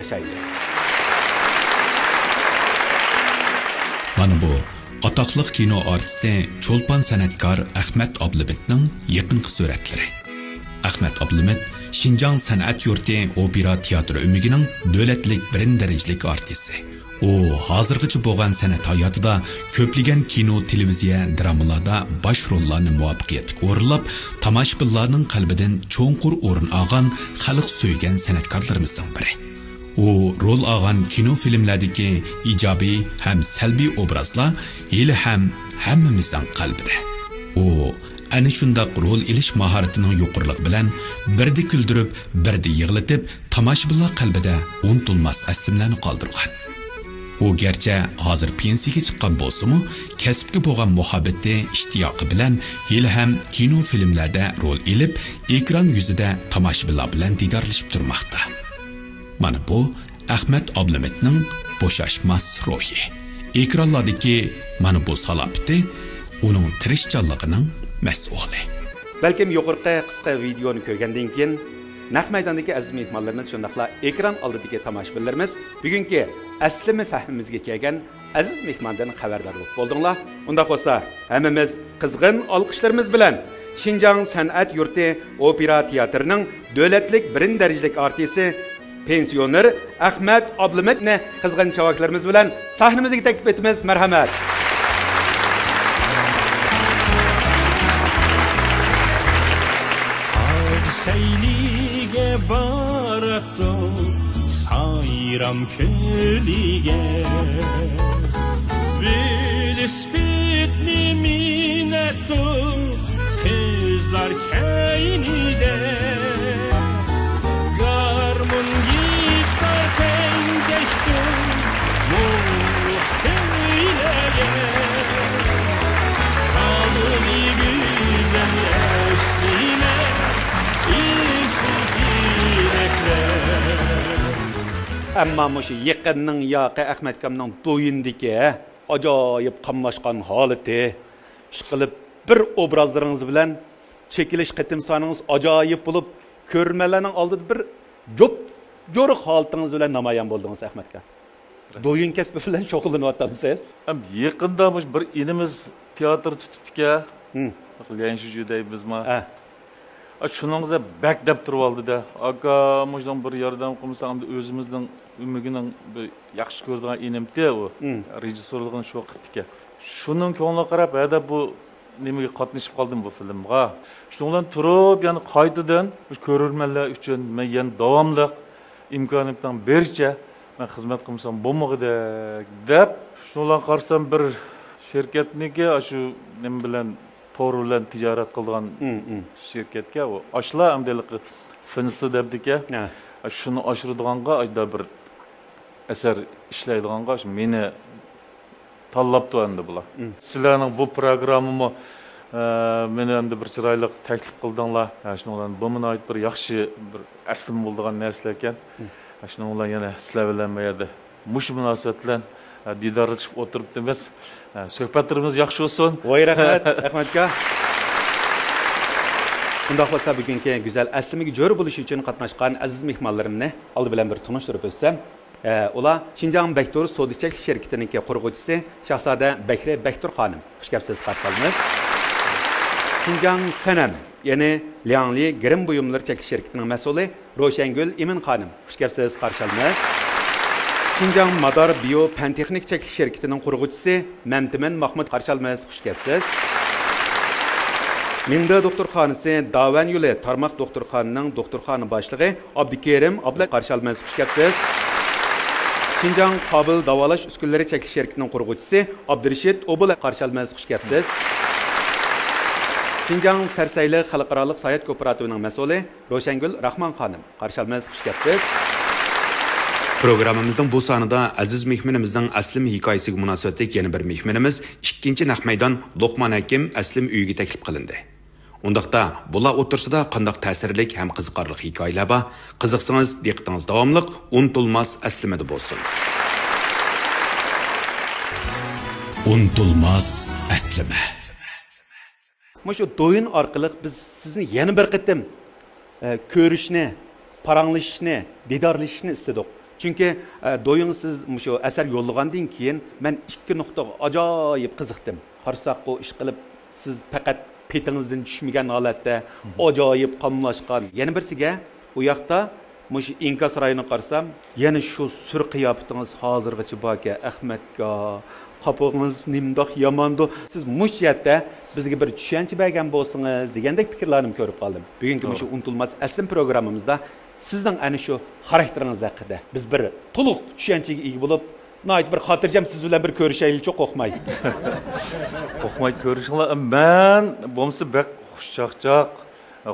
yaşaydı. Mana bu ataqlıq kino artisti Çolpan sanatkar Ahmet Ablımitning yaqinqi suratlari. Ahmet Ablımit Şinjan San'at Yurti opera teatri ümigining davlatlik birinchi darajalik artisti. U hozirgacha bo'lgan san'at hayotida ko'plagan kino, televiziya, dramalarda bosh rollarni muvaffaqiyatli o'rinlab, tomoshabinlarning qalbidan cho'nqur o'rin olgan, xalq so'ygan san'atkorlarimizdan biri. U rol olgan kino filmlardagi ijobiy ham salbiy obrazlar hali ham hammamizning qalbida. U ana shundoq rol ilish mahoratining yuqoriligi bilan birdi kuldirib, birdi yig'latib, tomoshabinlar qalbida unutilmas aslimlarni qoldirgan. U gerçi hazır pensiyaga chiqqan bo'lsa-mu, kasbga bo'lgan muhabbati, ishtiyoqi bilan hali ham kino filmlarda rol elib, ekran yuzida tomoshabinlar bilan didorlashib turmoqda. Mana bu Ahmet Ablımitning bo'shashmas ruhi. Ekranlardagi mana bu salobati uning tirishchanligining mas'uli. Balkim yuqorqi qisqa videoni ko'rgandan keyin naq maydondagi aziz mehmonlarimiz shundaqla ekran oldidagi tomoshabinlarimiz bugungi aslimi sahifimizga kelgan aziz mehmondan xabardor bo'ldinglar. Unda bo'lsa, hammamiz qizg'in olqishlarimiz bilan Şinjan San'at Yurti opera teatrining davlatlik birinchi darajalik artisti pensioner Ahmet Ablımitni qizg'in chavaklarimiz bilan sahnimizga taklif etamiz. Marhamat. Seylige barattum sayram kölige Bilisbitli minettum kızlar keynide Garmun gitar tengeştum muhteylege Sağlığı güzel esnime Amma mush yaqinning yoqi Ahmet Kamning to'yindiki ajoyib qamlashgan holati ishqilib bir obrazlaringiz bilan chekilish qitim soningiz ajoyib bo'lib ko'rmalarning oldida bir yo'riq holatingiz bilan namoyon bo'ldingiz Ahmet Kam. Do'yin kasbi bilan shug'ullanyapsiz. Ham yaqinda bir inimiz teatr tutibdi-ku. Qilgan shu judaybizmi? Şununla bekdep turib aldı-da. Aka muşdan bir yardım qilmasam özümüzden ümigining bir yaxshi ko'rdigan inimdi u. Rejissorligini shu qildi-ku. Şunun ko'ngli qarab, hada bu nimaga qatnashib qoldim bu filmga. Shundan turib, yani qaytadan ko'rurmanlar uchun men yana davomli imkoniyatdan bercha men xizmat qilsam bo'lmag'ida deb shundan qarsam bir şirketniki shu nima bilan to'g'ri bilan tijorat qilgan shirkatga u oshlar amdalik finsi debdiki shuni oshirdiganga ayda bir asar ishlaydiganga meni tanlabdi endi bular sizlarning bu programmani meni endi bir chiroyli taklif qildinglar shundan bu meni ayt bir yaxshi bir aslim bo'lgan narsa ekan shundan yana sizlar bilan bu yerda mush munosabat bilan didorlashib o'tiribdi biz suhbatlarimiz yaxshi olsun. Voy rahmat Ahmetga. Bundoq bo'lsa bugungi go'zal aslimiga jo'r bo'lish uchun qatnashgan aziz mehmonlarimni oldi bilan bir tanishtirib o'tsam, ular Şinjan Bektur Sodichalik shirkatining qurg'uvchisi Shahzoda Bakri Bektur xonim. Xush kelibsiz, qarshi olamiz. Şinjan Sanam, ya'ni Liangli Grim buyumlar chekish shirkatining mas'uli Roshangul Imin xonim. Xush kelibsiz, qarshi olamiz. Şinjan Madar Bio Pantexnik chekish shirkatining qurg'uvchisi Mamtiman Mahmud qarshi olamiz. Xush kelibsiz. Mingda doktorxonasi Davan yo'li tarmoq doktorxonaning doktorxona boshlig'i Abdukerim Abla qarshi olamiz. Xush kelibsiz. Şinjan Qabul davolash uskunalari chekish shirkatining qurg'uvchisi Abdurashid Obula qarshi olamiz. Xush kelibsiz. Şinjan Sarsayli xalqaro sayat kooperativining mas'uli Roshangul Rahman xonim qarshi olamiz. Xush kelibsiz. Programımızın bu sanıda aziz mehminimizden aslim hikayesiga munosabatli yana bir mehminimiz 2. naq maydon Luqman Hakim aslim uyiga taklif qilindi. Undaqda bular o'tirsida qandoq ta'sirlik ham qiziqarli hikoyalar bor. Qiziqsangiz diqqatingiz davomli unutilmas aslimada bo'lsin. Unutilmas aslima. Shu do'yin orqali biz sizni yana bir qitim ko'rishni, paranglashishni, didorlashishni istadik. Chunki do'ying siz shu asar yo'llagandan keyin men ikki nuqtaga ajoyib qiziqdim. Qarsak o ish qilib siz faqat petingizdan tushmagan holatda ajoyib qonunlashgan. Yana birsiga u yoqda mush inkas rayonini qarsam, yana shu sur qiyofatingiz hozirgacha borga Ahmadga qopig'ingiz nimdoq yomondu. Siz mush yerda bizga bir tushuncha bergan bo'lsangiz degandek fikrlarni ko'rib qoldim. Bugungi shu unutilmas aslim programmamizda sizning ana shu xarakteringiz haqida biz bir to'liq tushunchaga ega bo'lib, nayt bir xotirjam siz bilan bir ko'rishaylik, cho'q o'qmay. O'qmay ko'rishinglar, men bo'lmasa bak xushchaqchaq,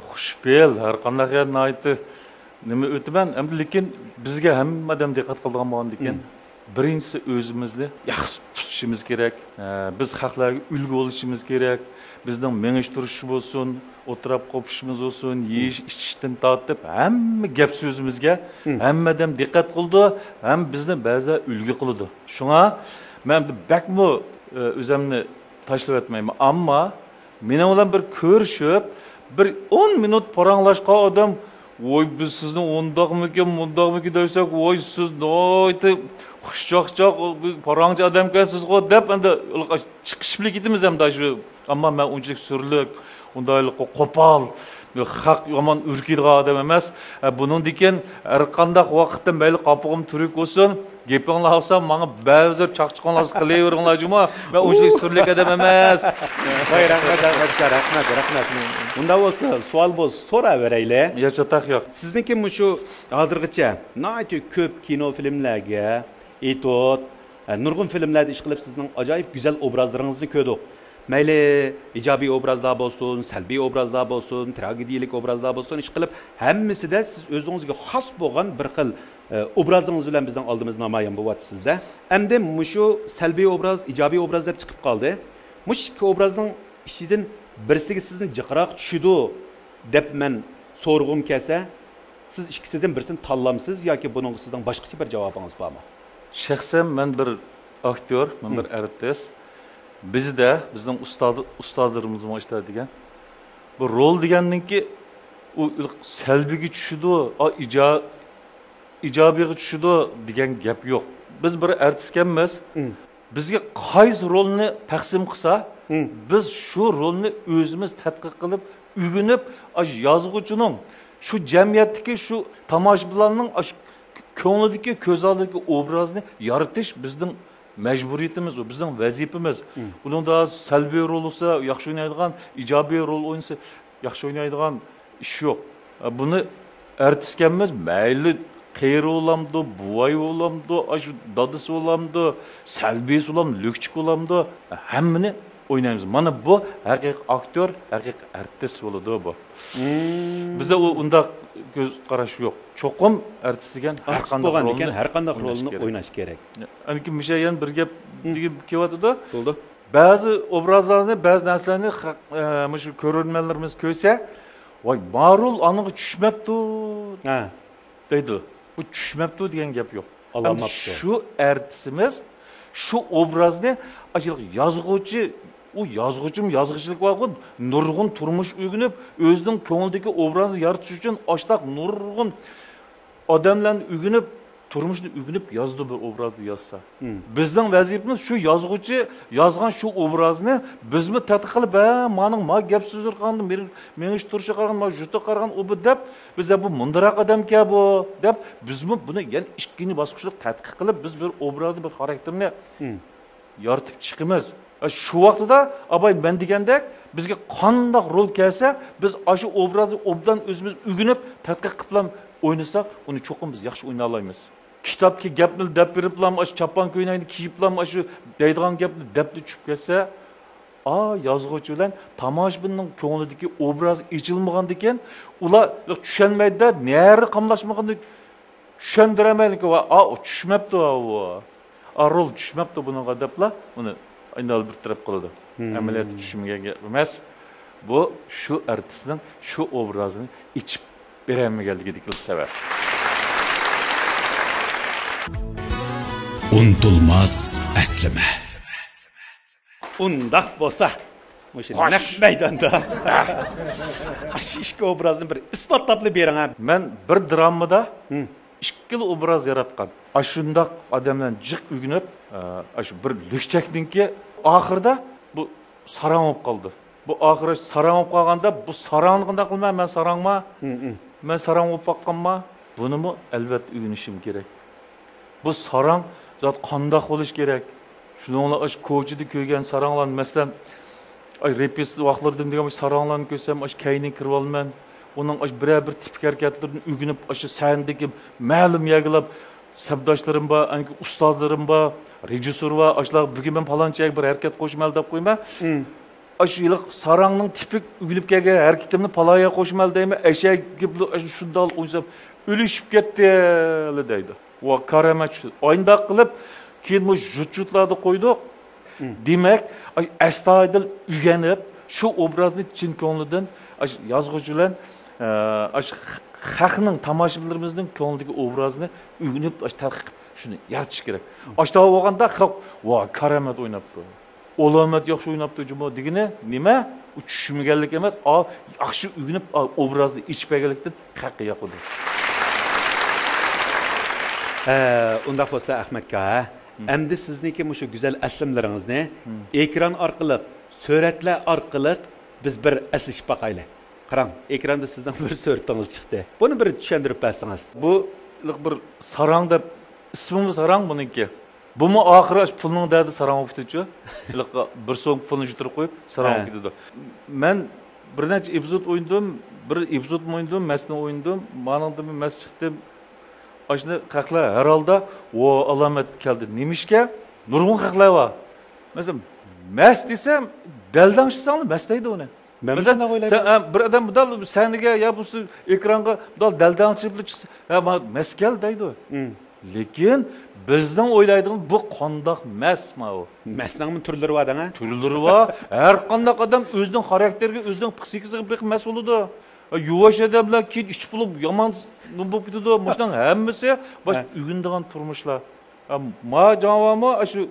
xushbel, har qanday nayt nima o'taman, endi lekin bizga hammadan diqqat qiladigan bo'lgan ekan. Birinchisi o'zimizni yaxshi tutishimiz kerak. Biz xalqlarga ulgu bo'lishimiz kerak. Bizning mengish turishi bo'lsin, o'tirib qopishimiz bo'lsin, yeyish ichishdan tortib hamma gap so'zimizga hammadan diqqat qildi, ham bizni ba'zida ulgu qildi. Shunga men bakmo o'zimni tashlab o'tmayman, ammo meni bilan bir ko'rishib, bir 10 minut paranglashgan odam voy biz sizni o'ndoqmikan, mundoqmikan desak, voy siz noyta xushchaqchaq parangchi odamkasiz-ku deb endi chiqishib ketamiz hamda shu. Ammo men unchalik surlik, undaylik qo'pol, haq yomon urkiydigan odam emas. Buning degan har qanday vaqtda mayli qopig'im turik bo'lsin, gapinglar olsam, menga ba'zi chaqchiqonlar qilaveringlar juma. Men unchalik surlik odam emas. Voy rahmat. Unda bo'lsa, savol bo'lsa so'raveraylik. Ya chataq yo'q. Sizniki shu hozirgacha nayt ko'p kino filmlarga, etot, nurg'un filmlarda ish qilib sizning ajoyib go'zal obrazlaringizni ko'rdik. Mayli ijobiy obrazlar bo'lsin, salbiy obrazlar bo'lsin, tragediyalik obrazlar bo'lsin, ish qilib hammasida siz o'zingizga xos bo'lgan bir xil obrazingiz bilan bizning oldimizda namoyon bo'lyapsizda. Endi shu salbiy obraz, ijobiy obrazlar chiqib qoldi. Mush ikki obrazning ichidan birisiga sizni jiqroq tushidi deb men so'rg'um kelsa, siz ikkisidan birisini tanlamsiz yoki buning sizdan boshqacha bir javobingiz bormi? Shaxsan men bir aktyor, men bir artist. Bizda bizning ustozlarimiz ishlatadigan bu rol degandan-ki u salbiga tushidi, ijobiga tushidi degan gap yo'q. Biz bir artist emas. Bizga qaysi rolni taqsim qilsa, biz shu rolni o'zimiz tadqiq qilib, ugunib, yozuvchining shu jamiyatdagi shu tomoshabinlarning ko'nglidagi, ko'z oldidagi obrazni yaratish bizning mecburiyetimiz o, bizim vazifemiz. Bunun da salbiy rol olsa, yaxshi oynaydigan, ijobiy rol oynasa, yaxshi oynaydigan iş yok. Bunu ertiskemiz mayli qeyri olamdı, buvay olamdı, dadısı olamdı, salbiysi olamdı, lökçük olamdı, hemmini oynaymiz. Mana bu haqiqiy aktyor, haqiqiy artist bo'ladi bu. Bizda unda göz qarash yo'q. Cho'qim artist degan har qanday rolni o'ynash kerak. Aniki mishayan bir gap degib kelyapti-da. Bo'ldi. Ba'zi obrazlarni, ba'zi narsalarni shu ko'rganlarimiz ko'rsa, voy, ma'rul aniga tushmabdi. Ha. deydi. Bu tushmabdi degan gap yo'q. Alamabdi. Shu artistimiz shu obrazni yozuvchi u yozg'ichilik vaqt nurg'un turmush uyg'unib, o'zining ko'nglidagi obrazni yaratish uchun oshtaq nurg'un odamlarni uyg'unib, turmushni uyg'unib yozdi bir obrazni yozsa. Bizning vazifamiz shu yozg'ichi yozgan shu obrazni bizmi tadqiq qilib, "Mening gap so'zlar qanday, meni turishga qaragan, juda qaragan u bu" deb, biz bu mundaroq odamka bu deb, bizmi buni yana ikkinchi bosqichda tadqiq qilib, biz bir obrazni, bir xarakterni yaratib chiqamiz. Şu vaqtida abay ben degandek bizga qanday rol kelsa, biz shu obrazni obdan o'zimiz uyg'unib, tadqiq qilib o'ynasak, uni cho'qim biz yaxshi o'ynay olamiz. Kitobga gapni deb beriblam, chapon ko'ynakni kiyiblam, shu deydigan gapni debni tushib kelsa, yozuvchi bilan tomoshabinning ko'nglidagi obraz ichilmagan ekan, ular tushunmaydi, nari qamlashmaganda tushundirmaydi va tushmabdi u. Rol tushmabdi bunaqa deblar, uni aynal bir taraf qiladi. Amaliyotda tushunmagan emas. Bu shu artistning shu obrazini ichib beramaganligidek sabab. Unutulmaz aslima. Undaq bo'lsa, o'sha naq maydonda ishki obrazni bir isbotlab bering. Men bir dramada ikkili obraz yaratgan. Ashundaq odamlarni jiq ugunib, shu bir lükchakninki oxirida bu sarang bo'lib qoldi. Bu oxiri sarang bo'lib qolganda, bu sarangni qanday qilmay, men sarangma, men sarang bo'lib qoqqanma, bunimi albatta ugunishim kerak. Bu sarang zot qandoq bo'lish kerak? Shuningla ash ko'chida ko'rgan saranglar, masalan, repes vaqtlardan degan saranglarni ko'rsam, ash kayni kirib olman. Onun bir tipik hareketlerini ügünüp aşı sahindeki ma'lum yagılab sabdaşlarım var, ustazlarım var, rejissör var, aşılar bugün ben falanca bir hareket koşmalı dep koyma. Aşı yılıq sarangның tipik ügünüp gelgen hareketimni palaya koşmalı deyme, eşeğe gibi aşı şundal oysam ölüşüp gitti deydi. O karamet şu. Oyunda kılıp keyin bu jutjutlarda koyduk. Demek astoydil ügenip şu obrazni chin ko'nglidan yazgıcılar xalqning tomoshabinlarimizning ko'nglidagi obrazni ugunib tadqiq shuni yaratish kerak. Ashta bo'lganda xalq va karamat o'ynabdi. Olamat yaxshi o'ynabdi jumo degini nima? Tushunmaganlik emas, yaxshi ugunib obrazni ichpaganlikdan xalqqa yoqdi. Unda bo'lsa Ahmad aka, endi sizniki shu go'zal aslimlaringizni ekran orqali, suratlar orqali biz bir aslashib baqaylik. Qarang, ekranda sizdan bir suratınız chiqdi. Buni bir tushuntirib bersangiz. Bu bir sarang deb ismi sarang buniki. Bumi oxiri pulning dadi sarang bo'lib ketdi-ku. Bir so'm pulni jutirib qo'yib sarang bo'lib ketdi. Men bir necha epizod o'ynadim, bir epizod o'ynadim, masni o'ynadim, meningda mas chiqdi. Ashni haqlar har holda o alomat keldi. Nimishga? Nurg'un haqlar bor. Masalan, mas desam, daldangshsang mas deydi uni. Sen bir adam dal seniga ya bu ekranga dal daldan chiqib chiqsa, ha meskel deydi. Lekin bizning o'ylaydigan bu qandoq masma u. Masning turlari bor da? Turlari bor. Har qanday odam o'zining xarakteriga, o'zining psixikasiga bir mas bo'ladi. Yuvash odamlar keyin ish bo'lib yomon bo'lib ketadi. Mushning hammasi bosh ugundigan turmushlar. Ma javomı shu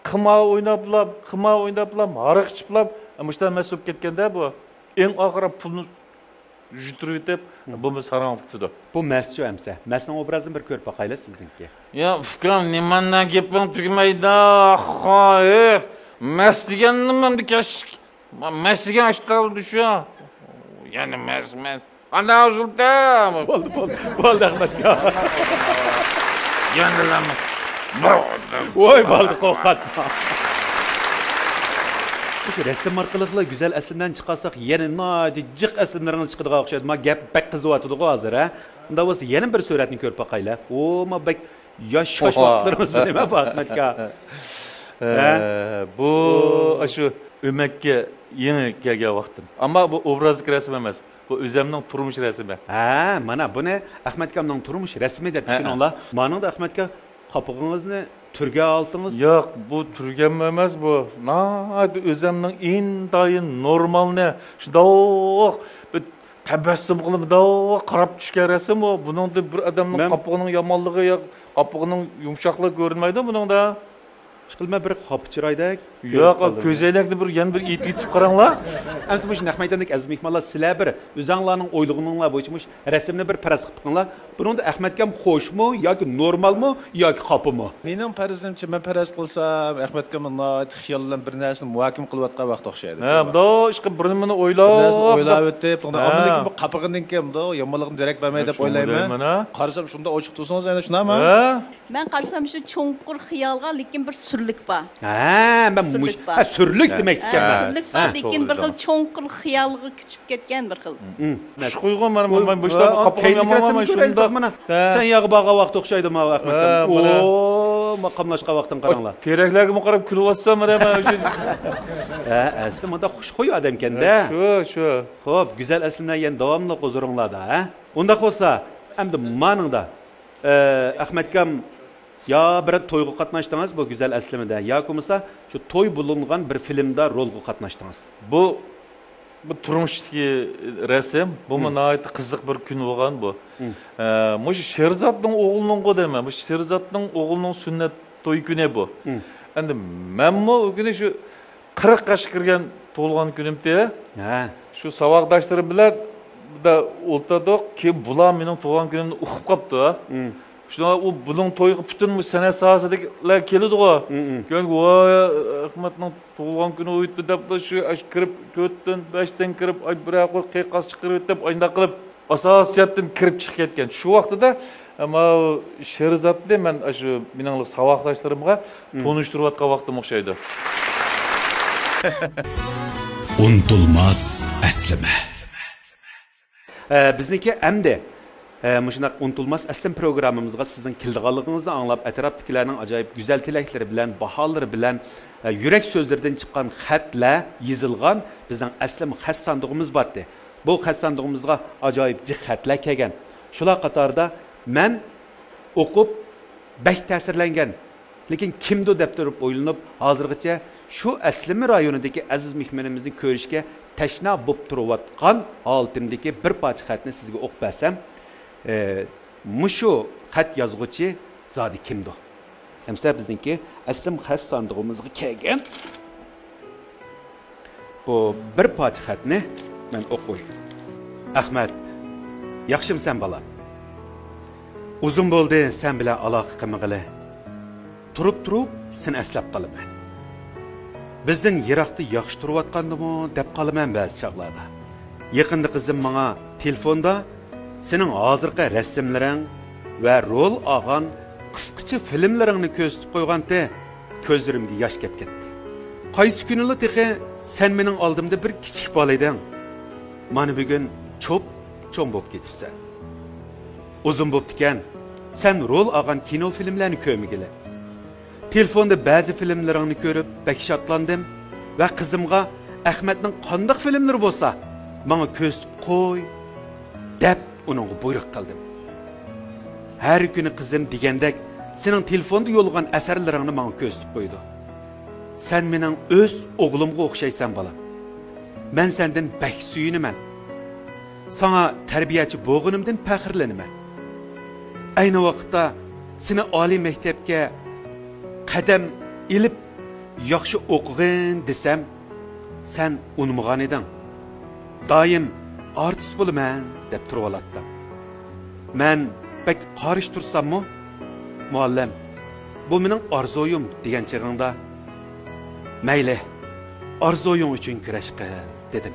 qima o'ynab, ariq ichiplab Müşteri mesup ketkende bu. En ağır pulunu juturib etip bu sarang tutdu. Bu mesçu emse. Mesning obrazini bir ko'rib baqayla sizniki. Ya fikrim nimandan gapim tugmaydi. Hayır. Mes degan nima dekash? Mes degan ashtal düşü. Yani mes. Ana uzulda. Bo'ldi Ahmad aka. Yanılama. Voy bo'ldi qo'rqatma. Resim arqılıqla güzel əslimdən çıxarsak, yeni nadi cıq əslimləriniz çıxıdığa oxşaydı. Ma gap bək qızıvatıdı hazır ha. Bunda olsa yeni bir surətini görüb baxayla. O ma bək yaş vaxtlarımız demə Ahmad aka. Bu şu öməkə yeni gəlgən vaxtım. Amma bu obrazlık resim emas. Bu özümün turmuş resmi. Ha, mana bu ne? Ahmad akamның turmuş resmi de düşününlər. Mənim də Ahmad aka qapığınızı Türge altınız? Yok, bu Türgen emas bu. Hadi özümün intayın normal ne? Şunda bir tebessüm qılıp da qarab tushgan resim o. Bunun da bir adamın qapığının yamanlığı ya, qapığının yumşaqlığı görünmeydi bunun da. Qilma bir qapçırayda. Yo'q, ko'zoynakni bir yana bir etib qaranglar. Endi bu Ahmadandek aziz mehmonlar sizlar bir o'zinglarning o'ylig'inglar bo'yicha rasmni bir paras qilib qilinglar. Bunda Ahmad akam xo'shmi yoki normalmi yoki qopimi? Mening farazimcha men paras qilsam Ahmad akamning xiyollan bir narsani muhokama qilayotgan vaqt o'xshaydi. Ha, bu ishqi bir nimani o'ylab o'tib, ammo bu qapig'ining kim bu yomonligini direkt bermay deb o'ylayman. Qarasam shunda ochiq tursangiz yana shunami? Men qarasam shu cho'nqur xiyolga lekin bir surlik bor. Ha, ben sürlük demek ki. Sürlük var, lekin bir xil cho'nqur xiyolga kuchib ketgan bir xil. Xush qo'ygan men boshda qapig'im yamanman shunda. Sen yağı bağa vaqt o'xshaydi ma Ahmad akam. O, maqamlashqa vaqtdan qaranglar. Teraklarga qarab kulyapsam mana shu. Ha, aslida bunda xush qo'y odam ekanda. Shu. Xo'p, go'zal aslimlar yana davomli qo'ziringlarda, ha? Unda bo'lsa, endi meningda Ahmad akam ya bir to'yga qatnashdingiz bu güzel aslimida yoki bo'lmasa shu to'y bulungan bir filmda rolga qatnashdingiz. Bu turmushdagi rasm, bu nihoyat qiziq bir kun bo'lgan bu. Mush Sherzodning o'g'lining qo'dayman. Bu Sherzodning o'g'lining sunnat to'y kuni bu. Endi menmi o kuni shu 40 yoshga kirgan to'lgan kunimda, shu saboqdoshlarim bilan da o'ltirdik, keyin bular mening tug'ilgan kunimni o'qib qopti. Shuna u buning to'yiga butun san'at sohasidagilar keladi-ku. Keyin voy Ahmadning tug'ilgan kuni o'tdi deb shu kirib 4dan 5dan kirib ay biroq qiqas chiqarib deb oyda qilib asosiyatdan kirib chiqib ketgan. Shu vaqtida ama Sherzodni men shu mening saboqdoshlarimga tonishtirayotgan vaqtim o'xshaydi. Unutulmaz əslime. Bizniki əmdi. Muşunaq unutulmaz əslim programımızga sizin kildiğanlığınızı anlap, etrafdakilərinin acayip güzel tiləkləri bilən, bahaları bilən, yürek sözlerden çıkan xətlə yazılgan bizden əslim xət sandığımız batdı. Bu xət sandığımızga acayip cıq xətlər kəlgən. Şular qatarda mən oqub, bək təsirlənген. Lekin kimdi deb turib o'ylanib, hozirgacha shu Aslimi rayonidagi aziz mehmonimizni ko'rishga tashna bo'lib turayotgan holatimdagi bir parcha xatni sizga o'qib bersam, mushu xat yozuvchi zodi kimdi? Hamsa bizniki Aslim xat sandig'imizga kelgan bu bir parcha xatni men o'qoy. Ahmad, yaxshimsan bolam? Uzun bo'ldi sen bilan aloqa qilmag'ili. Turib sen aslab qolaman. Bizden yiroqda yaxshi turayotgandimi deb qolaman ba'zi chaqlarda. Yaqinda qizim menga telefonda sening hozirgi rasmlaring va rol olgan qisqacha filmlaringni ko'rsatib qo'yganda ko'zlarimga yosh kelib ketdi. Qaysi kunilla texe sen mening oldimda bir kichik bola eding. Mana bugun cho'ng bo'lib ketibsan. Uzun bo'ptikan, sen rol olgan kino filmlarni ko'rmagili. Telefonda ba'zi filmlaringni ko'rib bak shodlandim va qizimga Ahmadning qanday filmlari bo'lsa, menga ko'rsatib qo'y deb uningga buyruq qildim. Har kuni qizim degandek sening telefonda yo'lgan asarlaringni menga ko'rsatib qo'ydi. Sen mening o'z o'g'limga o'xshaysan bolam. Men sendan bak suyunaman. Sana tarbiyachi bo'lganimdan faxrlanaman. Ayni vaqtda seni oliy maktabga qadam ilib yaxshi o'qig'in desam, sen unmagan eding. Doim artist bo'laman deb turib olatdim. Men bek qarish tursammi? Muallim, bu mening orzoyim degan chig'ingda, mayli, orzoying uchun kurash qil dedim.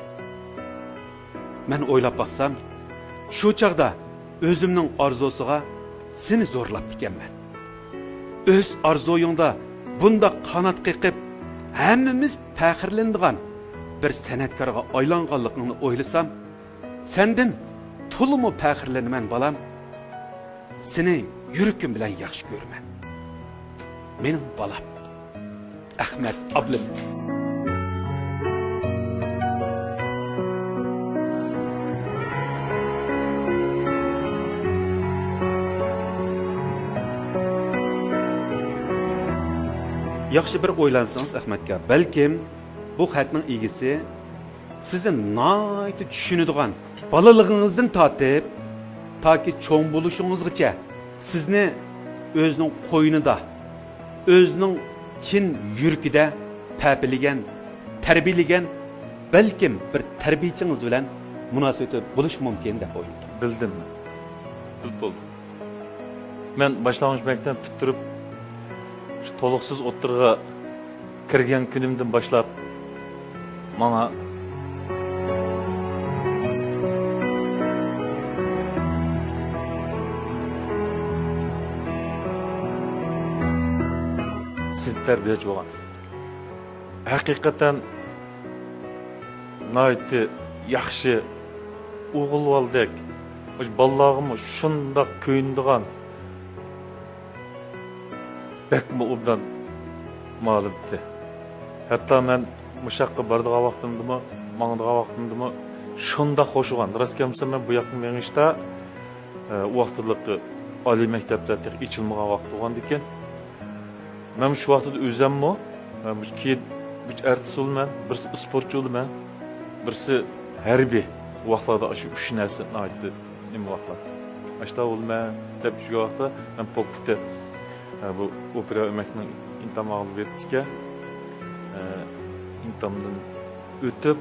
Men o'ylab baqsam, shu chaqda o'zimning orzosiga seni zo'rlab ekanman. Öz arzoyingda bunda qanat qiqib, hammamiz faxrlanadigan bir san'atkorga aylanganligingni o'ylasam, sendan to'liq faxrlanaman bolam. Seni yurakim bilan yaxshi ko'raman. Mening bolam Ahmad Ablim. Yaxshi bir o'ylansangiz Ahmadga, balkim bu xatning egisi sizni naytı tushunadigan, balalig'ingizdan tortib toki cho'ng bo'lishingizgacha sizni o'zining qo'ynida, o'zining chin yurkida papilagan, tarbiyalagan, balkim bir tarbiyachingiz bilan munosabati bo'lish mumkin deb o'yladim. Bildim. Bo'ldi. Men boshlang'ich maktab bitirib to'liqsiz o'tirga kirgan kunimdan boshlab menga siz tarbiyachi bo'lgan. Haqiqatan naytı yaxshi o'g'il bo'ldik. Ballarım shundoq ko'yindigan bakma obdan ma'lumdi. Hatta men mushaqqa bardigan vaqtimdimi, mangdigan vaqtimdimi shunda xo'shigan. Rost kelsa men bu yoqqa mengishda vaqtliqi oliy maktabda ichilmagan vaqt bo'lgan ekan. Men shu vaqtda o'zimmi, keyin bir artist bo'lman, birsi sportchi bo'lman, birsi harbiy vaqtlarda shu uch narsani aytdi. Nima vaqtlar? Ashta bo'lman deb shu vaqtda men pokitda bu opera öməkinin intam ağlı verdik. İntamdan ötüb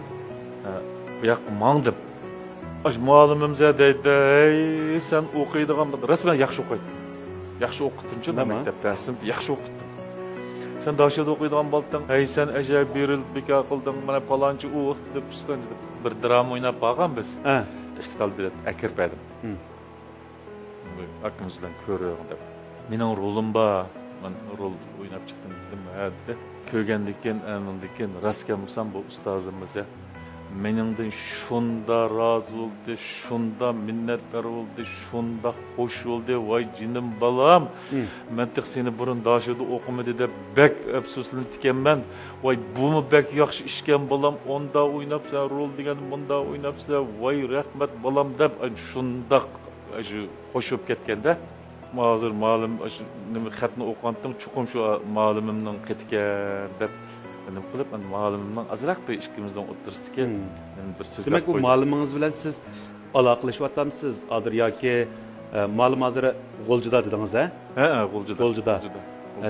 bu yoqqa mangdim. Aş muallimimiz deydi, "Ey, sen o'qiydigan rasman yaxshi o'qiydi. Yaxshi o'qitdim-chi maktabda, sinfda yaxshi o'qitdim. Sen daşyada o'qiydigan bo'lsang, "Ey, sen ajab berilib beka qilding, mana palonchi u deb bir drama o'ynab qolgan biz." Ha. Ishqital bilet akirpadim. Akimiz bilan ko'raylik deb. Mening rolim bor. Men rol o'ynab chiqdim dedim, ha dedi. Ko'rgandikin, anandikin, rastkamsam bu ustozimiz ya. Meningdan shunda rozi bo'ldi, shunda minnatdor bo'ldi, shunda xush bo'ldi. Voy jinim balam. Men tiq seni burun daşyada o'qimadi deb bek afsuslanib ekanman. Voy bumi bek yaxshi ishkan balam, onda o'ynabsa, rol degan bunda o'ynabsa, voy rahmat balam deb shunda shu xush bo'lib ketganda hozir ma'lum shu nima xatni o'qigandim, chuqum shu ma'lumimning ketgan deb nima qilib, ma'lumimning azroq bir ikkimizdan o'tirsdiki, bir so'z. Demak, u ma'lumingiz bilan siz aloqalashyapsiz hozir yoki ma'lum hozir G'o'ljida dedingiz, ha? Ha, G'o'ljida.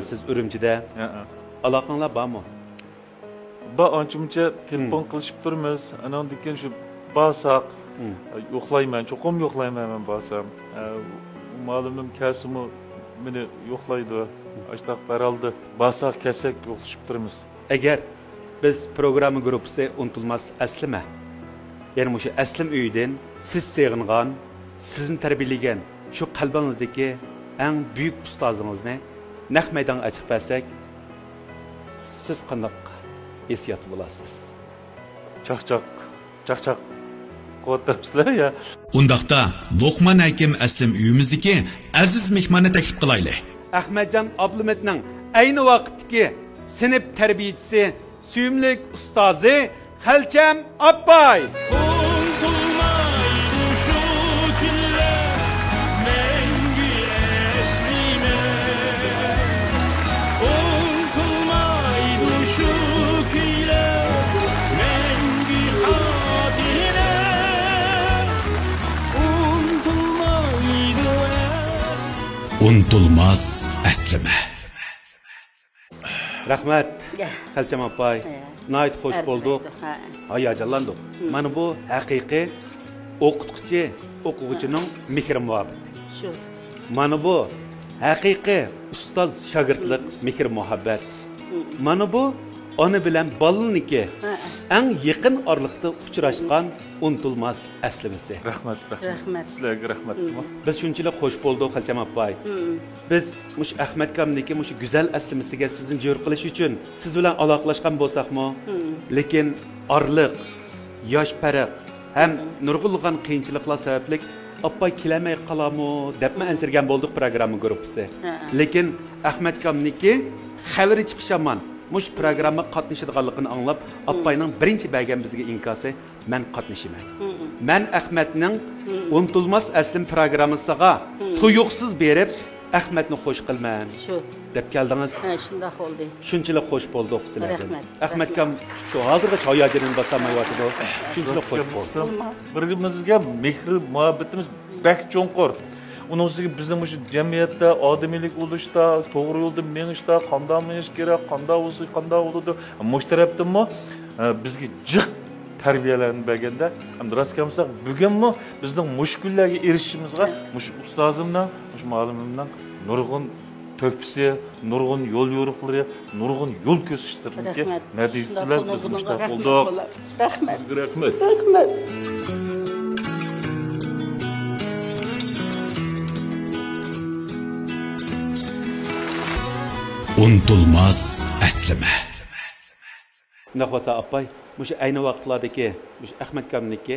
Siz Urumchida. Aloqanglar bormi? Ba ancha-muncha telefon qilishib turmiz. Anandan keyin shu barsaq yo'qlayman, cho'qim yo'qlayman men borsam. Ma'lumim kasimi meni yo'qlaydi. Ashtaq baraldi. Barsaq kelsak yo'qlashib turmiz. Agar biz programma gruppasi unutilmas aslima, ya'ni shu aslim uyidan siz seg'ingan, sizni tarbiyalagan shu qalbingizdagi eng buyuk ustozingizni naq maydonga ochib bersak, siz qanday hissiyat bo'lasiz? Chaqchaq qo'tapsizlar ya. Undaqda Luqman Hakim aslim uyimizdagi aziz mehmonni taklif qilaylik. Ahmadjon Ablumetning ayni vaqtdagi sinf tarbiyachisi, suyumlik ustozi Xalcham Appay. Unutulmaydı şu günler, mengü eslime. Unutulmaydı şu günler, mengü hatine. Unutulmaydı Unutulmaz aslima. Rahmat. Xalcham Appay. Nayt hoş bulduk. Hayacanlandık. Mana bu haqiqiy o'qituvchi, o'quvchining mehr muhabbati. Shu. Mana bu haqiqiy ustoz shogirdlik mehr muhabbat. Mana bu ona bilan bolaniki eng yaqin orliqda uchrashgan unutilmas aslimasi. Rahmat. Rahmat. Sizlarga rahmat. Biz shunchalik xush bo'ldik Xalcham Appay. Biz mush Ahmad kamniki mush go'zal aslimasiga sizni jo'r qilish uchun siz bilan aloqalashgan bo'lsakmi, lekin orliq, yosh farq ham nurg'ulg'an qiyinchiliklar sababli Appay kelamay qolamo debmi ansirgan bo'ldik programma gruppasi. Lekin Ahmad kamniki xabari chiqishaman. Mush programma qatnashadiganligini anglab, Appayning birinchi bergan bizga inkosi men qatnashiman. Men Ahmadning unutilmas aslim programmasiga tuyuqsiz berib Ahmadni xush qilman. Shu deb keldingiz. Ha, shunday bo'ldi. Shunchalik xush bo'ldik sizlarga. Rahmat. Ahmad kam shu hozirgacha hayojirini basamayotdi. Shunchalik xush bo'lsin. Birimizga mehr muhabbatimiz bak cho'nqur. Onun ustiga bizning shu jamiyatda odamiylik bo'lishda, to'g'ri yo'lda menishda, qanday menish kerak, qanday bo'lsa, qanday bo'ladi. Mush tarafdanmi bizga jiq tarbiyalanib berganda, hamda rastkamsak bugunmi bizning mushkullarga erishishimizga mush ustozimdan, mush muallimimdan nurg'un to'pisi, nurg'un yo'l yo'riqlari, nurg'un yo'l ko'rsatishlarga natijasizlar biz mushtaq bo'ldik. Rahmat. Rahmat. Rahmat. Unutulmaz aslima. Naqvasa Appay, mush ayni vaqtlardagi mush Ahmad kamniki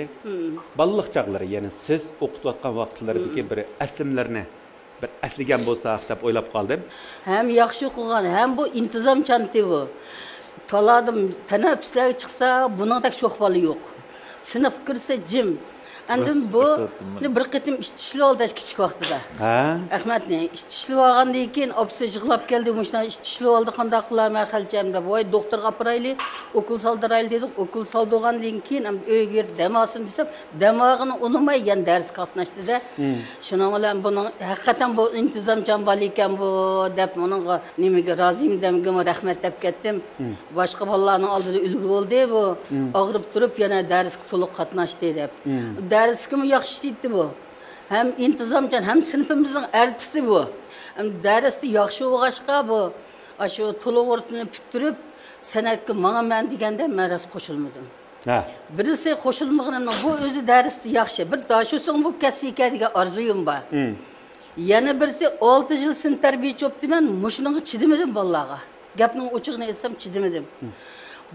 balliq chaqlari, ya'ni siz o'qitayotgan vaqtlardagi bir aslimlarni bir asligan bo'lsa deb o'ylab qoldim. Hem yaxshi o'qigan, hem bu intizomchanti bu. Taladım tanaffuslar chiqsa, buningdek sho'xbali yo'q. Sinf kirsa jim. Andın bu bir qitim ishtishli oldi kichik vaqtida. Ha? Ahmadni ishtishli olgandan keyin opsi yig'lab keldi, mushna ishtishli oldi, qanday qilaman Xalcham deb, voy doktorga apirayli, okul soldirayli dedik. Okul soldirgandan keyin ham uyga demasin desam, demog'ini unumay yan dars qatnashdi-da. Shuning bilan buning haqiqatan bu intizomchan bola ekan bu deb buningga nimaga rozim demgimi rahmat deb ketdim. Boshqa bolalarning oldida ulgu bo'ldi bu. Og'rib turib yana darsga to'liq qatnashdi deb. dərskimi yaxşı işləyibdi bu. Həm intizamchan, həm sinifimizin ərtisi bu. Həm dərsi yaxşı olğaşqa bu. Aşı to'liq o'rtini bitirib, san'atga mana men deganda men ras qo'shilmadim. Ha. Birisi qo'shilmaganimning bu o'zi darsda yaxshi. Bir dashuso'ng bu kasika degan orzuyim bor. Yana birisi 6 yil sin tarbiyachi o'pdiman, mushunga chidamadim bolalarga. Gapning ochiqini aytsam chidamadim.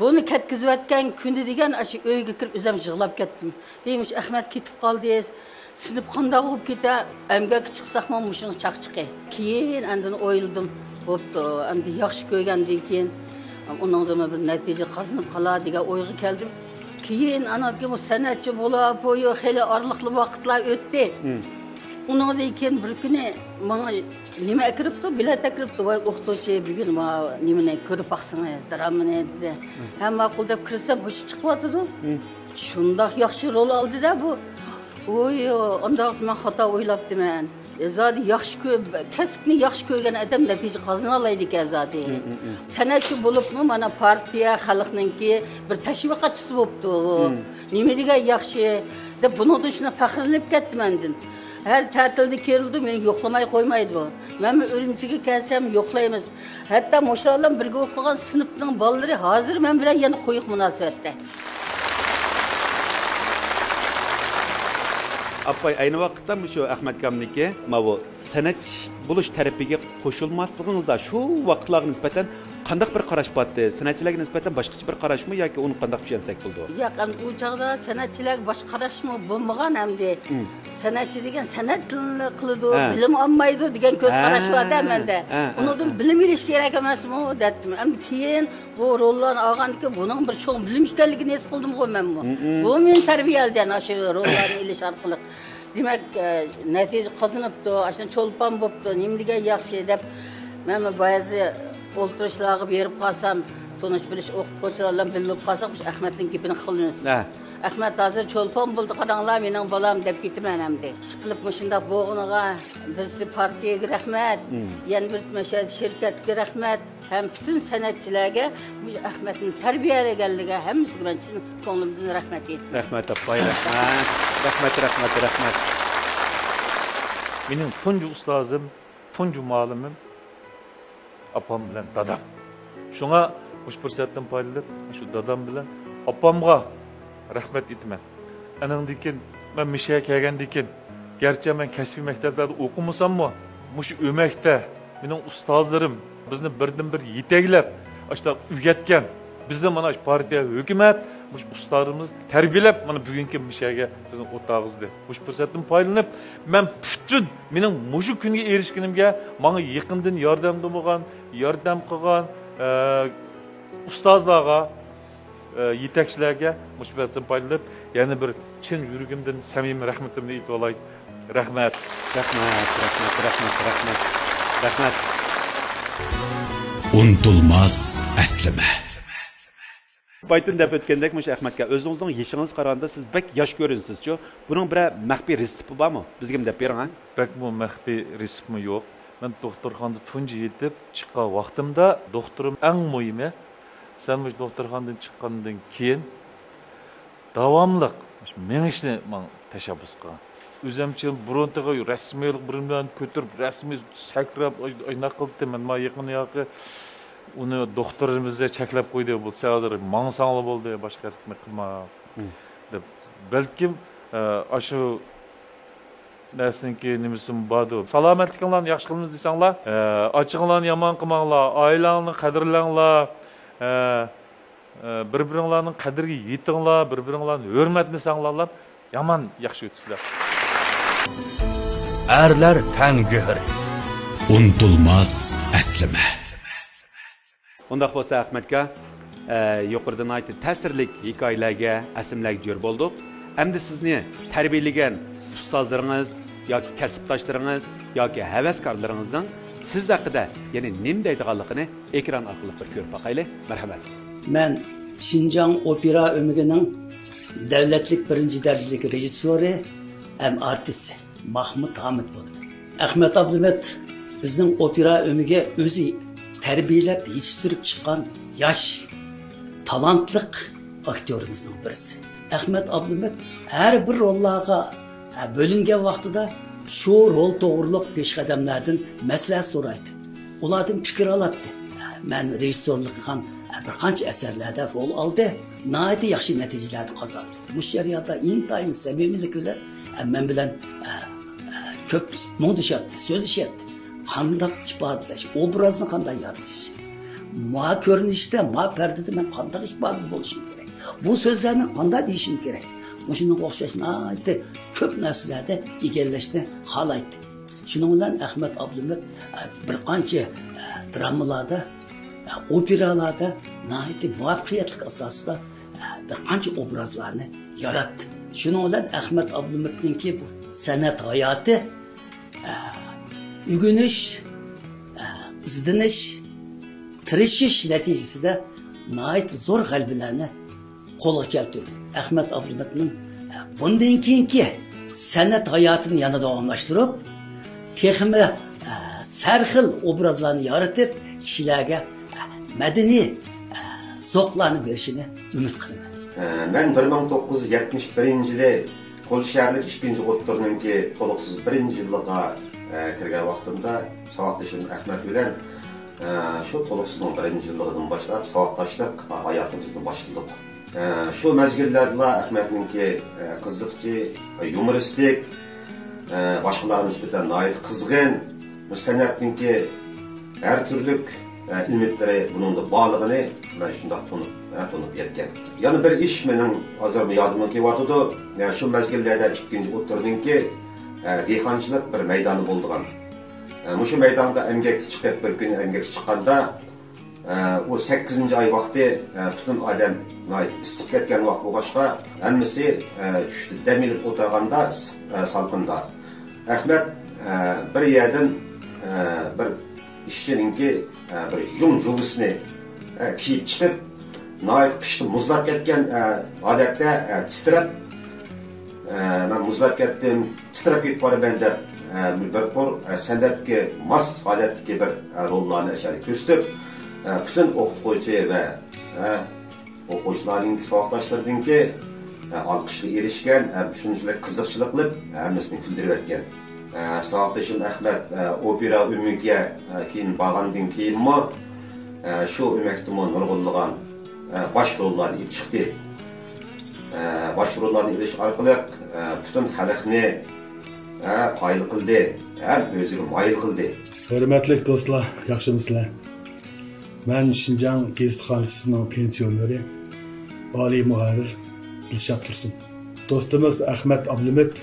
Buni ketkizayotgan kunda degan aşı uyga kirib o'zim yig'lab ketdim. Deymish Ahmad ketib qoldi. Sinib qanday bo'lib keta, amgakka chiqsaqmi mushuni chaqchiqi. Keyin andin o'yladim. Bo'pti, endi yaxshi ko'rgandan keyin uningdan bir natija qozonib qolar degan o'yga keldim. Keyin anadagi bu san'atchi bo'lib, bo'yi xeyli orliqli vaqtlar o'tdi. Uningdan keyin bir kuni menga nima kiribdi, bilet kiribdi. Voy o'qituvchi bugun nimani ko'rib baqsangiz, dramani dedi. Ham ma'qul deb kirsam, bu chiqyapti. Shundoq yaxshi rol oldi-da bu. Oy, ondan men xato o'ylabdiman. Zodi yaxshi kasbni yaxshi ko'rgan odam natija qozona oladi ekan zodi. San'atchi bo'libmi mana partiya xalqninki bir tashviqotchisi bo'libdi. Nima degan yaxshi deb buningdan shuna faxrlanib ketdim. Her tatilde kerildi, beni yoklamay koymaydı bu. Ben Ürümchiga kelsem yoklaymiz. Hatta maşallah birge okugan sınıfның balaları hazır men bilen yana koyuq münasebette. Appay aynı vaqtda şu Ahmet Kamniki bu san'at buluş tarafiga qo'shilmasligingizda shu vaqtlarga nisbatan qanday bir qarash botdi? San'atchilarga nisbatan boshqacha bir qarashmi yoki uni qanday tushunsak bo'ldi? Yo'q, u chaqda san'atchilar boshqa qarashmi bo'lmagan hamda san'atchi degan san'at tilini qiladi, bilim olmaydi degan ko'z qarash bor menda. Undan bilim olish kerak emasmi dedim. Endi keyin bu rollarni olganki buning bir cho'ng bilim ekanligini his qildim-ku men bu. Bu men tarbiyalagan shu rollarni olish orqali. Demak, natija qozonibdi, ashuna cho'lpon bo'pti, nima degan yaxshi deb men ba'zi o'ltirishlarga berib qolsam, tonish bilish o'qituvchilar bilan bilib qolsam, Ahmadning gapini qilamiz. Ahmad hozir cho'lpon bo'ldi, qaranglar, mening bolam deb ketman hamda. Ish qilib shundoq bo'g'iniga bizni partiyaga rahmat, yana bir mashhur shirkatga rahmat, ham bütün san'atchilarga bu Ahmadning tarbiyalaganligiga hammasiga men chin ko'nglimdan rahmat aytaman. Rahmat appay, rahmat. Rahmat. Mening tunji ustozim, tunji muallimim apam bilan dadam. Şuna bu fursatdan foydalanib, shu dadam bilan apamga rahmat aytaman. Anandan keyin men mishaga kelgandan keyin, garchi men kasbiy maktablarda o'qimasammi, mush o'makda mening ustozlarim bizni birdan-bir yetaklab, ashta o'rgatgan. Bizni mana shu partiya, hukumat, mush ustozlarimiz tarbiyalab mana bugungi mishaga bizni o'tag'izdi. Mush fursatdan foydalanib, men bütün mening mushu kunga erishganimga menga yaqindan yordamda bo'lgan, yordam qilgan ustozlarga, yetakchilarga mush fursatdan foydalanib, yana bir chin yuragimdan samimiy rahmatimni aytib olay. Rahmat. Unutulmaz əslime. Baytın dep ötkendek muş Ahmet'e özünüzün yaşınız qaranda siz bek yaş görünsüz-çü. Bunun bir məxfi resipi barmı? Bizge dep berin ha? Bek bu məxfi resipmi yo'q. Men doktorxonada tunji yetib chiqqan vaqtimda doktorim eng muhimi, sen bu doktorxonadan chiqqandan keyin davomliq mengishni men tashabbus qilgan. O'zimcha buruntiga rasmiylik bilan ko'tarib, rasmiy sakrab oyna qildi. Men yaqin yoqi uni doktorimizga cheklab qo'ydi. Bo'lsa hozir mangsangli bo'ldi, boshqa qilma deb. Balkim shu narsaniki nimasi bordi. Salomatliginglarni yaxshi qilamiz desanglar, ochinglarni yomon qilmanglar, oilanglarni qadrlanglar, bir-biringlarning qadriga yetinglar, bir-biringlarni hurmatlasanglar, yomon yaxshi o'tsizlar. Erler ten göhri. Unutulmaz əslime. Undaq bo'lsa Ahmetga yuqoridan aytib ta'sirlik hikoyalarga, aslimlarga jo'r bo'ldik. Endi sizni tarbiyalagan ustozlaringiz yoki kasbdoshlaringiz yoki havaskorlaringizning siz haqida yana nima deydiganligini ekran orqali bir ko'rib boqaylik. Marhamat. Men Şinjan opera ömrüning davlatlik birinchi darajalik rejissyori hem artisti Mahmud Hamid bo'ldi. Ahmet Abdumet bizning opera ömrüge o'zi tarbiyalab yetishtirib chiqqan yosh talantliq aktyorimizning birisi. Ahmet Abdülmet her bir rollarga bölüngen vaqtida şu rol to'g'riliq peshqadamlardan maslahat so'raydi. Ulardan fikr oladi. Men rejissyorlik qilgan bir qancha asarlarda rol oldi. Nihoyatda yaxshi natijalarni qozondi. Bu jarayonda intayin samimiylik bilan men bilan ko'p mundishatdi, so'zlashyapti. Qanday ifodalash, obrazni qanday yaratish. Ma ko'rinishda, ma pardada men qanday ifoda bo'lishim kerak. Bu so'zlarni qanday deyishim kerak. Shunga o'xshash nihoyatda ko'p narsalarda egallashni xohlaydi. Shuning bilan Ahmet Abdülmet bir qancha dramalarda, operalarda nihoyatda muvaffaqiyatli asosda bir qancha obrazlarni yaratdi. Shuning bilan Ahmet Abdülmet'ninki bu san'at hayoti ügünüş, izdinish, tirishish natijasida nihoyat zo'r g'albalarni qo'lga keltirdi. Ahmet Abdülmet'ning bundan keyingi san'at hayotini yana davomlashtirib, texmi sarxil obrazlarni yaratib, kishilarga madaniy zavqlarni berishini umid qilaman. Ben 1971-yili Qo'l shaharlik 2-o'ttirninki to'liqsiz 1-yilga kirgan vaqtimda savoqdashim Ahmet bilan shu to'liqsizning 1-yilligidan boshlab savoqdashlik hayotimizni boshladik. Shu mezgillarda Ahmetninki qiziqchi, yumoristik, boshqalarga nisbatan nihoyat qizg'in, san'atninki har turli ilmiklari buningda borligini men shunday tunib yetgan. Yana bir ish mening hozir yodimga kelyapti. Shu mezgillarda 2-o'ttirninki dehqonchilik bir maydoni bo'lgan. Shu maydonda emgak chiqib bir kun emgak chiqqanda o 8-oy vaqti butun odam isib ketgan vaqt bo'lg'achqa hammasi dam olib o'tirganda salqinda. Ahmet bir yerdan bir ishchininki bir jumjuvusni kiyib chiqib, nihoyat qishda muzlab ketgan odatda titrab, men muzlab ketdim, titrab ketib boraman deb bir san'atga mos holatdagi bir rollarni ko'rsatib, butun o'qituvchi va o'quvchilarning savoqdoshlariningki olqishga erishgan, shunchalik qiziqchilik qilib hammasini kuldirib o'tgan. Savoqdashim Ahmet opera o'miga keyin borgandan keyinmi shu o'makdimi nurg'unlagan bosh rollarni ilib chiqdi. Bosh rollarni ilish orqali butun xalqni qoyil qildi, o'ziga moyil qildi. Hurmatli do'stlar, yaxshimisizlar? Men Şinjan gazetxonasining pensioneri, oliy muharrir Dilshod Tursun. Do'stimiz Ahmet Abdülmet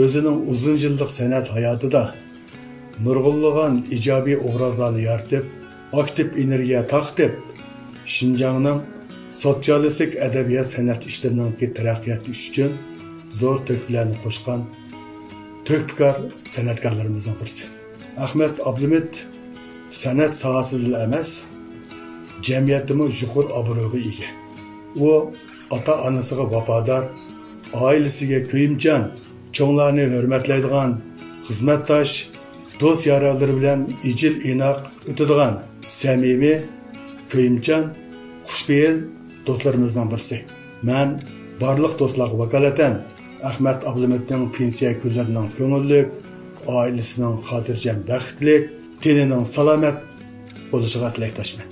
o'zining uzun yillik san'at hayotida nurg'unlagan ijobiy obrazlarni yaratib, aktiv energiya taqib, Şinjanning sotsialistik adabiyot san'at ishlarining taraqqiyoti uchun zo'r to'plarni qo'shgan to'pkor san'atkorlarimizdan birisi. Ahmet Abdülmet san'at sohasida emas, jamiyatimiz yuqur obro'ga ega. U ota-onasiga vafodor, oilasiga kuyimchan, cho'nglarni hurmatlaydigan, xizmatdosh, do'st yaradlari bilan ijil inoq o'tadigan, samimiy, kuyimchan, xushfe'l do'stlarimizdan birisi. Men barliq do'stlarga vakolatan Ahmet Abdülmet'ning pensiya kunlarining ko'ngillik, oilasining xotirjam baxtlik, tenining salomat bo'lishiga tilakdoshman.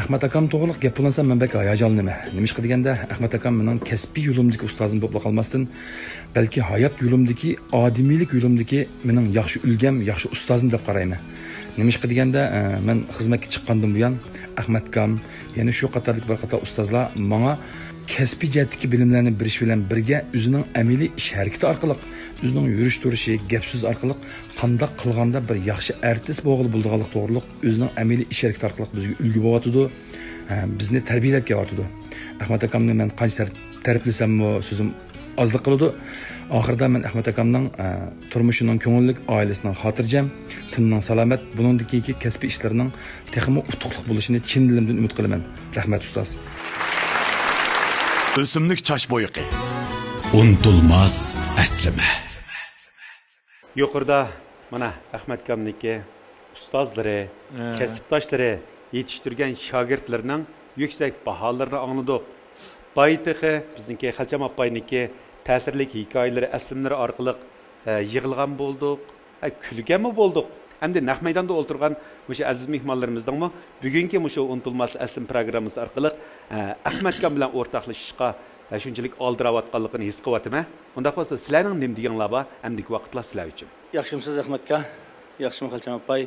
Ahmet akam to'g'riliq gap bo'lansa men bak hayajonliman. Nima deganda Ahmet akam mening kasbiy yo'limdagi ustozim bo'lib qolmasdan, balki hayot yo'limdagi, odimiylik yo'limdagi mening yaxshi ulgam, yaxshi ustozim deb qarayman. Nima deganda men xizmatga chiqqandan buyon Ahmet akam, ya'ni shu qatorlik bir qator ustozlar menga kasbiy jihatdagi bilimlarni berish bilan birga o'zining amaliy ish harakati orqali, o'zining yurish turishi, gap so'z orqali qanday qilganda bir yaxshi artist bo'lganlik to'g'riliq o'zining amaliy ish harakati orqali bizga ulgu bo'lyotdi, bizni tarbiyalab kelyotdi. Ahmet akamni men qancha ta'riflasammi so'zim ozlik qiladi. Oxirida men Ahmet akamning turmushining ko'ngillik, oilasining xotirjam, tinning salomat, buningdagi kasbiy ishlarining texmi utuqliq bo'lishini chin dilimdan umid qilaman. Rahmat ustoz. O'simlik chash bo'yiqi. Unutulmaz aslama. Yuqorida mana Ahmet akamniki ustozlari, kasbdoshlari yetishtirgan shogirdlarning yuksak baholarini angladik. Baytıqı bizniki Xalçam appayniki ta'sirli hikoyalari, aslimlari orqali yig'ilgan bo'ldik, kulganmi bo'ldik. Hamda naq maydonda o'tirgan o'sha aziz mehmonlarimizning bugungi o'sha unutilmas aslim programmasi orqali Ahmad Kam bilan o'rtoqlashishga shunchalik oldirayotganligini his qilyapman. Unda bo'lsa sizlarning nim deganlar bor, hamdiki vaqtlar sizlar uchun. Yaxshimisiz Ahmad aka? Yaxshimi Xalçam appay?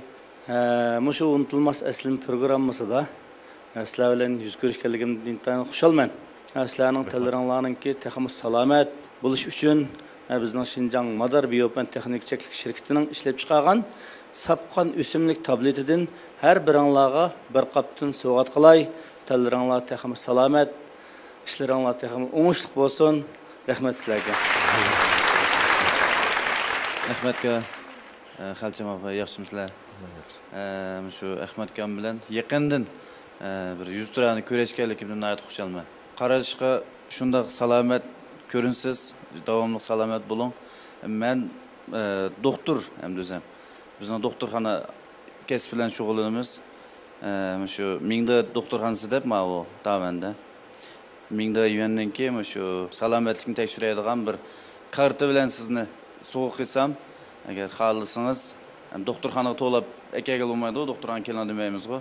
Mushu unutilmas aslim programmasida sizlar bilan yuz ko'rishganligimdan intayin xushalman. Sizlarning tillaringlarningki texnik salomat bo'lish uchun bizning Şinjan Madar Biopen Texnik Çeklik şirketining ishlab chiqargan sapqan o'simlik tabletidan har biringlarga bir qapdan sovg'at qilay. Tillaringlar texnik salomat, ishlaringlar texnik o'ngishli bo'lsin. Rahmat sizlarga. Ahmadga Xalçam apa yaxshimisizlar? Shu Ahmad Kam bilan yaqindan bir 100 turani ko'rishganligimdan nayt xushalman. Qarashqa shunday salomat ko'rinsiz, davomli salomat bo'ling. Men doktor hamda o'zim. Bizning doktorxona kasb bilan shug'ullanamiz. Shu Mingda doktorxonasi deb ma'vo davanda. Mingda yuvandan keyin shu salomatlikni tekshiradigan bir karta bilan sizni so'q qilsam, agar xohlasangiz, doktorxonaga to'lab akaga bo'lmaydi, doktorxonaga keladi demaymiz-ku.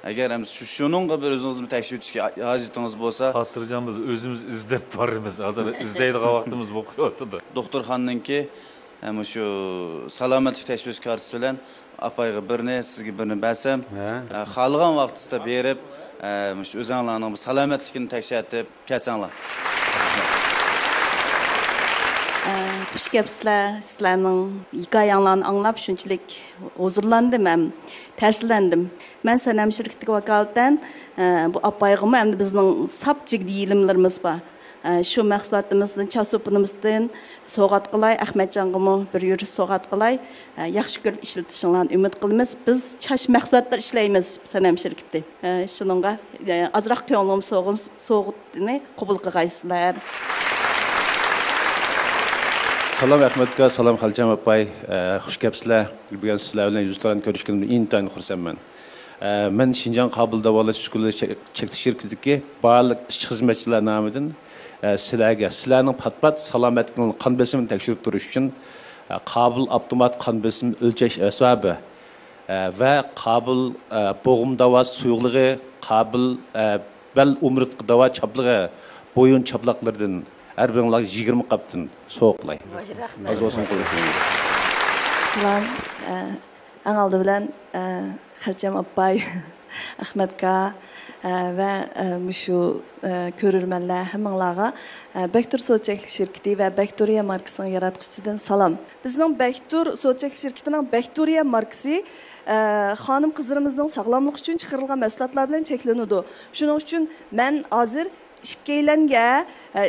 Agar ham shuningga bir o'zingizni tekshirib o'tishga hojatingiz bo'lsa, xotirjam biz o'zimiz izlab boramiz. Hozir izlaydigan vaqtimiz bo'lib doktorxonaniki ham shu salomatlik tekshirish kartasi bilan apayga birni, sizga birni bersam, xohlagan vaqtingizda berib, shu o'zingizlarning salomatligini tekshirib kelsanglar. Xush kelibsizlar. Sizlarning hikoyalaringizni anglab shunchalik huzurlandim ham, ta'sirlandim. Men Sanam şirketiga vakolatan bu appayg'imi hamda bizning sapchig deyilimlarimiz bor. Shu mahsulotimizdan, chasupimizdan sovg'at qilay, Ahmadjonga bir yurish sovg'at qilay, yaxshi ko'rib ishlatishinglarni umid qilamiz. Biz chash mahsulotlar ishlaymiz Sanam şirketi. Shuningga azroq ko'nglim so'g'itni qabul qilgaysizlar. Salam Ahmadga, salam Xalçam appay. Xush kelibsizlar. Bugun sizlar bilan yuz turani ko'rishganimdan intayin xursandman. Men Şinjan Qabul davolash uskunalar cheklik shirkatidagi barliq ish xizmatchilar nomidan sizlarning pat-pat salomatligini qon besimini tekshirib turish uchun Qabul avtomat qon besim o'lchash asbabi va Qabul bo'g'im davo suyuqligi, Qabul bel umritqi davo chapligi, bo'yin chaplaqlaridan har biringlarga 20 qapdan so'qlay. Azosini qo'ying. Salam. Eng oldi bilan Xalçam appay, Ahmadga va shu ko'rurmanlar hammanglarga Bektur Socheklik şirketi va Bektoriya markasining yaratquchisidan salom. Bizning Bektur Socheklik şirketining Bektoriya markasi xonim qizlarimizning sog'lomligi uchun chiqarilgan mahsulotlar bilan cheklanadi. Shuning uchun men hozir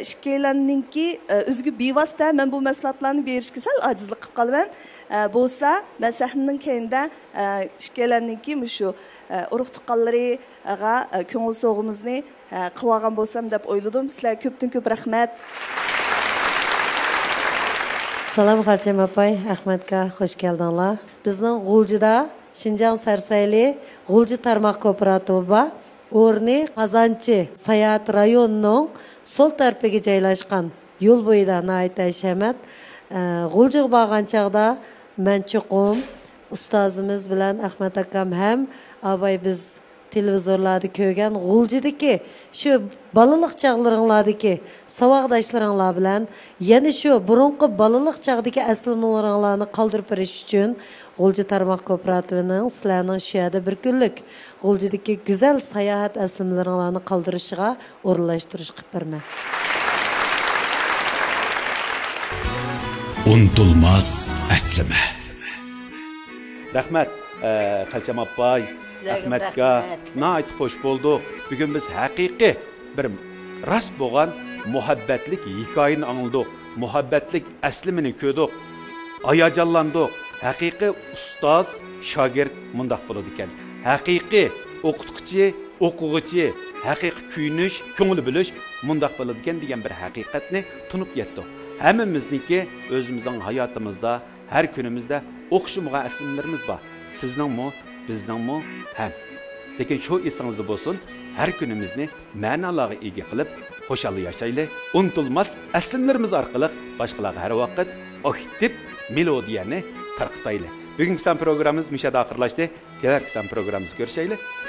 ikkilanninki o'ziga bevosita men bu mahsulotlarni berishga sal ojizlik qilib qolaman. Bo'lsa, men sahnaning keyinda ikkilanninki shu urug' tuqqanlariga ko'ngil so'g'imizni qilib olgan bo'lsam deb o'yladim. Sizlarga ko'pdan ko'p rahmat. Salam Xalçam appay, Ahmadga xush keldinglar. Bizning G'uljida Şinjan Sarsayli G'ulji tarmoq kooperativi bor. O'rni Qazanchi Sayat rayonining sol tarafiga joylashgan yo'l bo'yida nayt hashamat. G'uljiga borgan chaqda men chuqum ustozimiz bilan Ahmad akam ham avay biz televizorlarda ko'rgan G'uljidagi shu balaliq chaqlaringlardagi savodoshlaringlar bilan yana shu burunqi balaliq chaqdagi aslimlaringlarni qoldirib berish uchun G'ulji tarmoq kooperativining sizlarning shu yerda bir kunlik G'uljidagi go'zal sayohat aslimlaringlarni qoldirishiga o'rinlashtirish qilib berman. Unutulmaz aslime. Rahmat Xalçam appay, Ahmadga nayt xo'sh bo'ldik. Bugun biz haqiqiy bir rast bo'lgan muhabbatlik hikoyani angladik. Muhabbatlik aslimini ko'rdik. Hayajonlandik. Haqiqiy ustoz, shogird mundaq bo'ladi ekan. Haqiqiy o'qituvchi, o'quvchi, haqiqiy kuyinish, ko'ngil bilish mundaq bo'ladi ekan degan bir haqiqatni tunib yetdik. Hammamizniki o'zimizning hayotimizda, har kunimizda o'qishimga aslimlarimiz bor. Sizningmi, bizningmi ham. Lekin şu esingizde bo'lsin, her günümüzni ma'nolarga ega qilib, xo'shali yashaylik. Unutulmas aslimlarimiz orqali boshqalarga har vaqt aktiv melodiyani tarqataylik. Bugungi san programmamiz müşahede akırlaştı. Gelerki san programımızı görüşeyle.